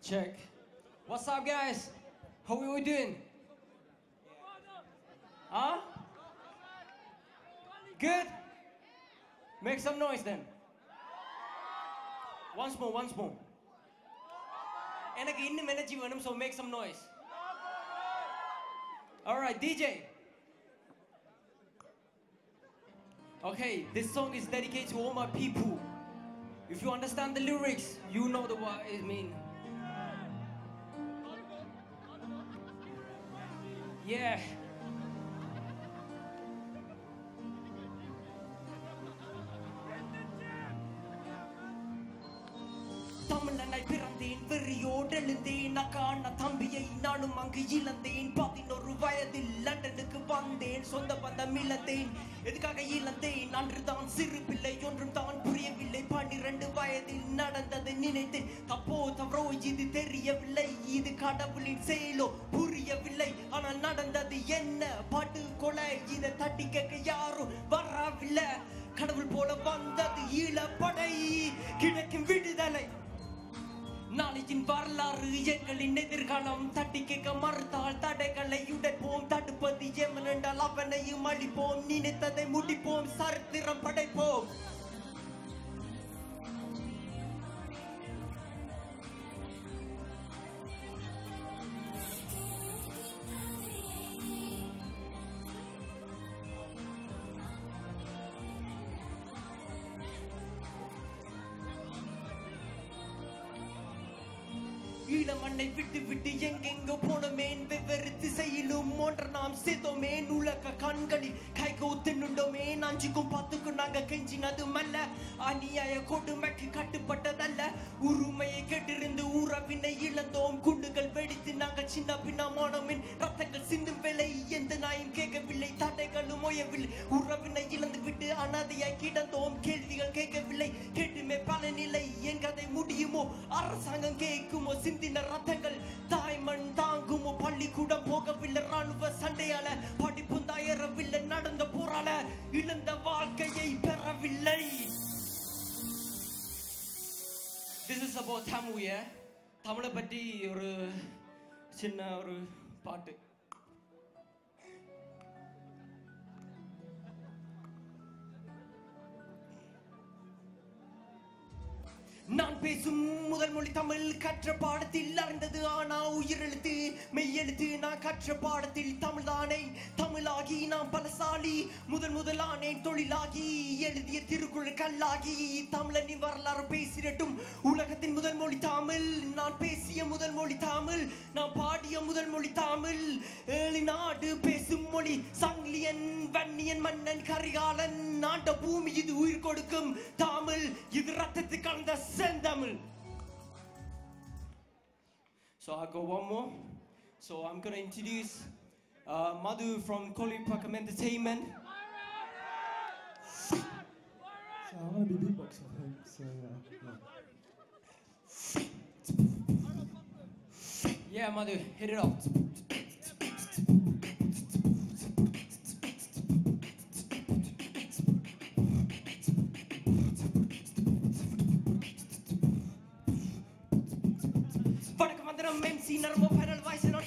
Check. What's up, guys? How are we doing? Huh? Good? Make some noise then. Once more, once more. எனக்கு இன்னும் energy வேணும், so make some noise. Alright, DJ. Okay, this song is dedicated to all my people. If you understand the lyrics, you know what it means. Yeah. தமிழனை பிறந்தேன் வெறியோடு எழுந்தேன் அக்கான தம்பியை நானும் அங்கு இழந்தேன் 11 வயதில் லண்டனுக்கு வந்தேன் சொந்த பந்தம் இழந்தேன் எதுக்காக இழந்தேன் அன்றுதான் சிறு பிள்ளை ஒன்றும் தான் புரியவில்லை 12 வயதில் நடந்ததை நினைத்தேன் தப்போ தவறோ இது தெரியவில்லை இது கடவுளின் செயலோ புரியவில்லை ஆனால் நடந்தது என்ன படுகொலை இதை தட்டி கேட்க யாரும் வரவில்லை கடவுள் போல வந்தது ஈழப்படை கிடைக்கும் விடுதலை நாளையின் வரலாறு எங்களின் எதிர்காலம் தட்டி கேட்க மறுத்தால் தடைகளை உடைப்போம் தடுப்பது எவன் என்றால் அவனையும் அழிப்போம் நினைத்ததை முடிப்போம் சரித்திரம் படைப்போம் ஈழமண்ணை விட்டு விட்டு எங்கெங்க போனோமேன் வெவ்வேறு திசையிலும் ஒன்ற நாம் சேர்த்தோமேன் உலக கண்களில் கைகோத்து நின்றோமேன் 5க்கும் 10க்கும் நாங்க கெஞ்சினது மல்ல அநியாய கொடுமைக்கு கட்டுப்பட்டதல்ல உரிமையை கேட்டிருந்து உறவினை இழந்தோம் குண்டுகள் வெடித்து நாங்கள் சின்ன பின்னமானோமேன் ரத்தங்கள் சிந்தும் வேலை எந்த நாயும் கேட்கவில்லை தடைகளும் ஓயவில்லை உறவினை இழந்து விட்டு அனாதையாய் கிடந்தோம் கேள்விகள் கேட்கவில்லை கேட்டுமே பலனில்லை எங்கதை முடியுமோ அரசாங்கம் கேட்குமோ சிந்தின ரத்தங்கள் தாய்மண் தாங்குமோ பள்ளிக்கூடம் போகவில்லை ராணுவ சண்டையால படிப்பும் தயாரவில்லை நடந்த போரால இழந்த வாழ்க்கையை பெறவில்லை. This is about Tamil, yeah? தமிழை பற்றி ஒரு சின்ன ஒரு பாட்டு. நான் பேசும் முதல் மொழி தமிழ் கற்ற பாடத்தில் அறிந்தது ஆனா உயிரெழுத்து மெய்யெழுத்து நான் கற்ற பாடத்தில் தமிழ் தானே தமிழாகி நான் பலசாலி முதலானேன் தொழிலாகி எழுதிய திருக்குறள் கல்லாகி தமிழனின் வரலாறு பேசிடட்டும் உலகத்தின் முதல் மொழி தமிழ் நான் பேசிய முதல் மொழி தமிழ் நான் பாடிய முதல் மொழி தமிழ் ஏழு நாடு பேசும் மொழி சங்கிலியன் வன்னியன் மன்னன் கரிகாலன் நாட்ட பூமி இது உயிர் கொடுக்கும் தமிழ் இது ரத்தத்து கலந்த செந்தமிழ். So I go one more. So I'm gonna introduce Madhu from Kolipakam Entertainment. So I'm gonna be beatboxing, I think. So yeah, Madhu, hit it up.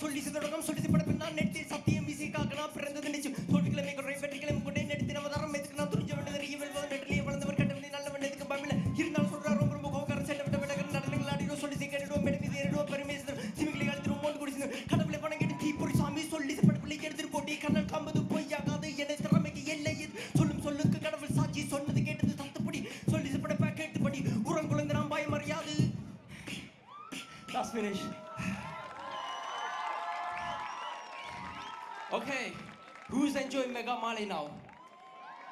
சொல்லி தொடங்கும் சொல்லி படப்ப நான் நெட்டி சத்தியம் விசிக்காக நான் பிறந்தது நிச்சயம் தோல்விகளை குறை வெற்றிகளை கொண்டே நெடுத்து நம்ம தரம் எதுக்கு நான் துணிஞ்ச வேண்டியது ஈவல் நெட்டிலே வளர்ந்தவர் கட்டவனே நல்லவன் எதுக்கு பமில இருந்தாலும் சொல்றா ரொம்ப ரொம்ப கோகர செல்ல விட்ட விட நடனங்கள் ஆடிரோ சொல்லி கேடுறோம் மெடிவி தேடுறோ பெருமேசர் சிமிகளை அழுத்துறோம் மோண்டு குடிச்சு கடவுளை பணம் கேட்டு தீப்பொறி சாமி சொல்லி படப்பிள்ளை எடுத்துட்டு போட்டி கண்ணல் காம்பது பொய்யாகாது என்னை திறமைக்கு எல்லை சொல்லும் சொல்லுக்கு கடவுள் சாட்சி சொன்னது கேட்டது தத்துப்படி சொல்லி படப்ப கேட்டுப்படி உரங்குழந்த நாம் பயம் அறியாது. That's finished. Okay, who's enjoying Mega Mali now?